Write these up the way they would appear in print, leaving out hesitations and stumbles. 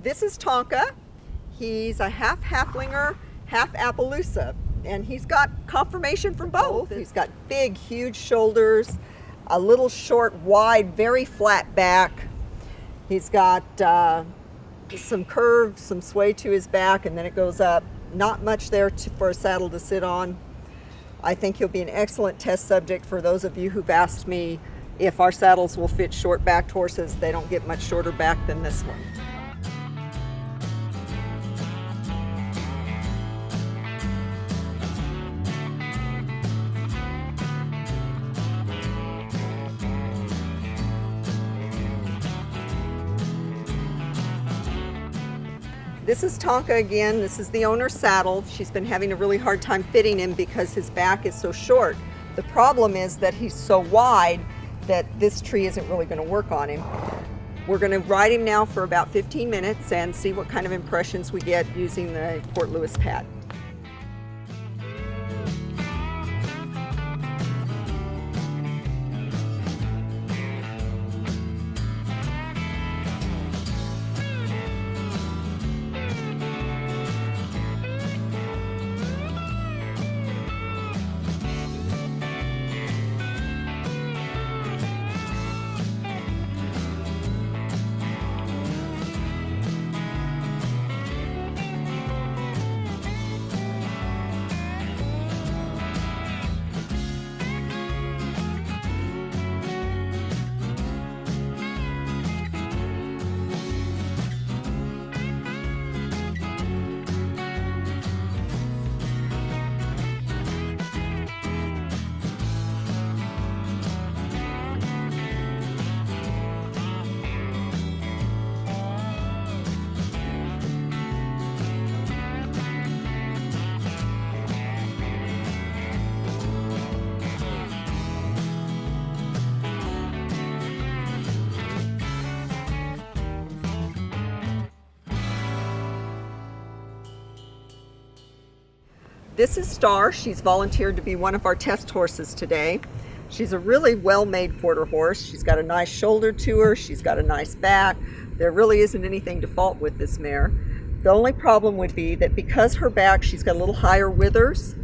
This is Tonka. He's a half Haflinger, half Appaloosa, and he's got conformation from both. He's got big, huge shoulders, a little short, wide, very flat back. He's got some curve, some sway to his back, and then it goes up. Not much there for a saddle to sit on. I think he'll be an excellent test subject for those of you who've asked me if our saddles will fit short-backed horses. They don't get much shorter back than this one. This is Tonka again. This is the owner's saddle. She's been having a really hard time fitting him because his back is so short. The problem is that he's so wide that this tree isn't really going to work on him. We're going to ride him now for about 15 minutes and see what kind of impressions we get using the Port Louis pad. This is Star. She's volunteered to be one of our test horses today. She's a really well-made quarter horse. She's got a nice shoulder to her. She's got a nice back. There really isn't anything to fault with this mare. The only problem would be that because her back, she's got a little higher withers,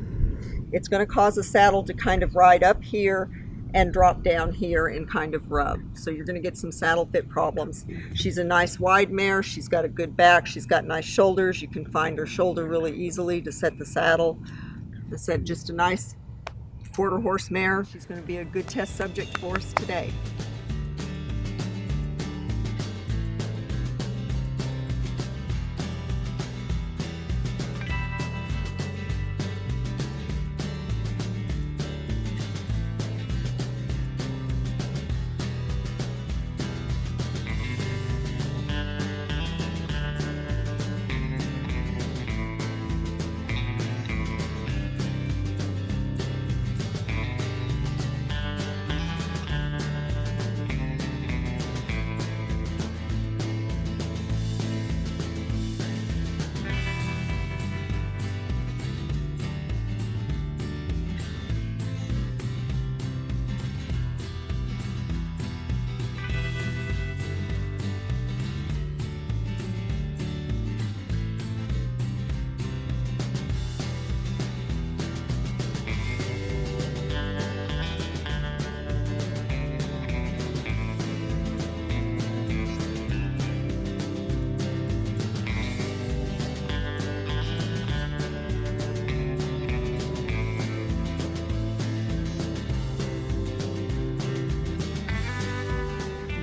it's going to cause the saddle to kind of ride up here and drop down here and kind of rub. So you're going to get some saddle fit problems. She's a nice wide mare. She's got a good back. She's got nice shoulders. You can find her shoulder really easily to set the saddle. As I said, just a nice quarter horse mare. She's going to be a good test subject for us today.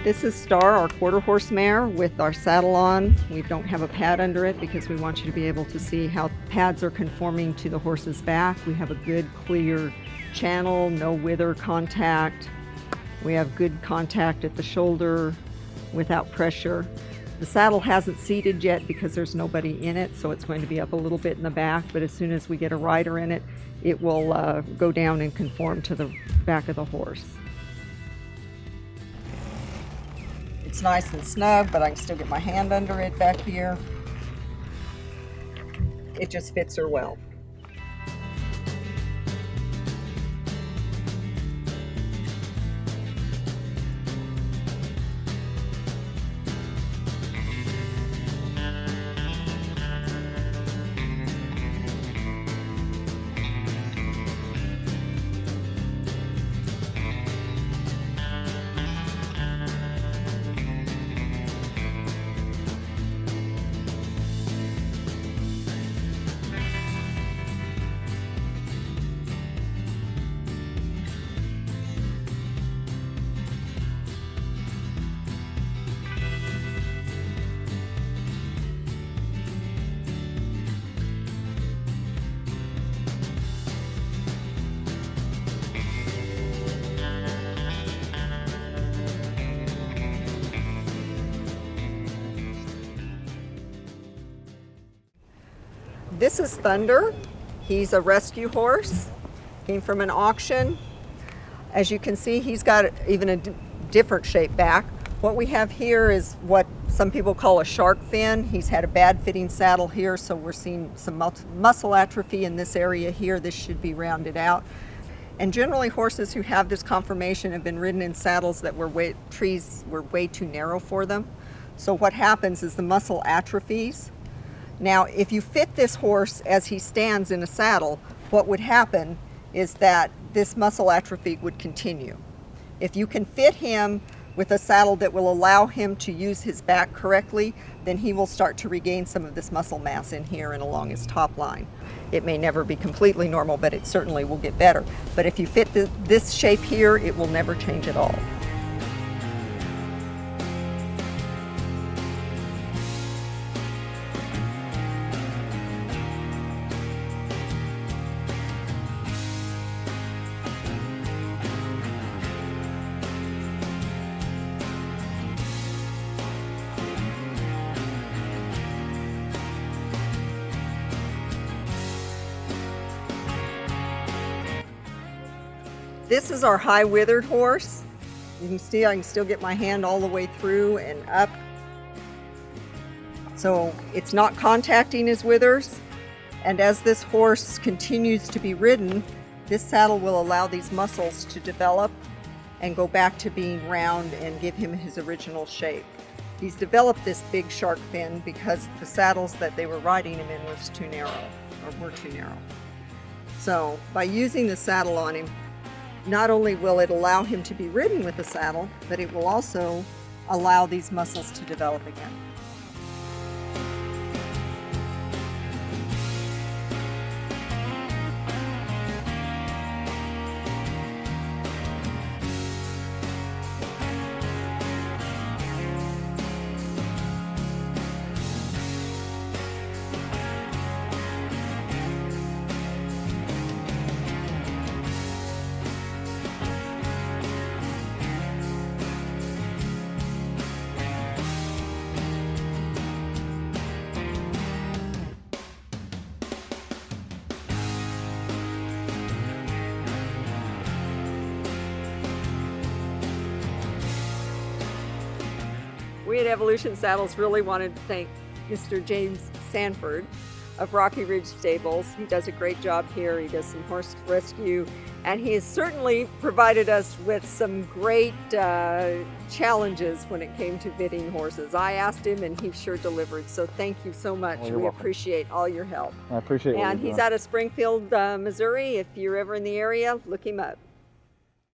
This is Star, our quarter horse mare with our saddle on. We don't have a pad under it because we want you to be able to see how pads are conforming to the horse's back. We have a good clear channel, no wither contact. We have good contact at the shoulder without pressure. The saddle hasn't seated yet because there's nobody in it, so it's going to be up a little bit in the back, but as soon as we get a rider in it, it will go down and conform to the back of the horse. It's nice and snug, but I can still get my hand under it back here. It just fits her well. This is Thunder. He's a rescue horse, came from an auction. As you can see, he's got even a different shape back. What we have here is what some people call a shark fin. He's had a bad fitting saddle here, so we're seeing some muscle atrophy in this area here. This should be rounded out. And generally horses who have this conformation have been ridden in saddles that trees were way too narrow for them. So what happens is the muscle atrophies. Now, if you fit this horse as he stands in a saddle, what would happen is that this muscle atrophy would continue. If you can fit him with a saddle that will allow him to use his back correctly, then he will start to regain some of this muscle mass in here and along his top line. It may never be completely normal, but it certainly will get better. But if you fit this shape here, it will never change at all. This is our high withered horse. You can see I can still get my hand all the way through and up. So it's not contacting his withers. And as this horse continues to be ridden, this saddle will allow these muscles to develop and go back to being round and give him his original shape. He's developed this big shark fin because the saddles that they were riding him in was too narrow, or were too narrow. So by using the saddle on him, not only will it allow him to be ridden with the saddle, but it will also allow these muscles to develop again. We at Evolution Saddles really wanted to thank Mr. James Sanford of Rocky Ridge Stables. He does a great job here. He does some horse rescue, and he has certainly provided us with some great challenges when it came to bitting horses. I asked him and he sure delivered, so thank you so much. Well, we welcome. appreciate all your help. I appreciate it. And he's out of Springfield, Missouri. If you're ever in the area, look him up.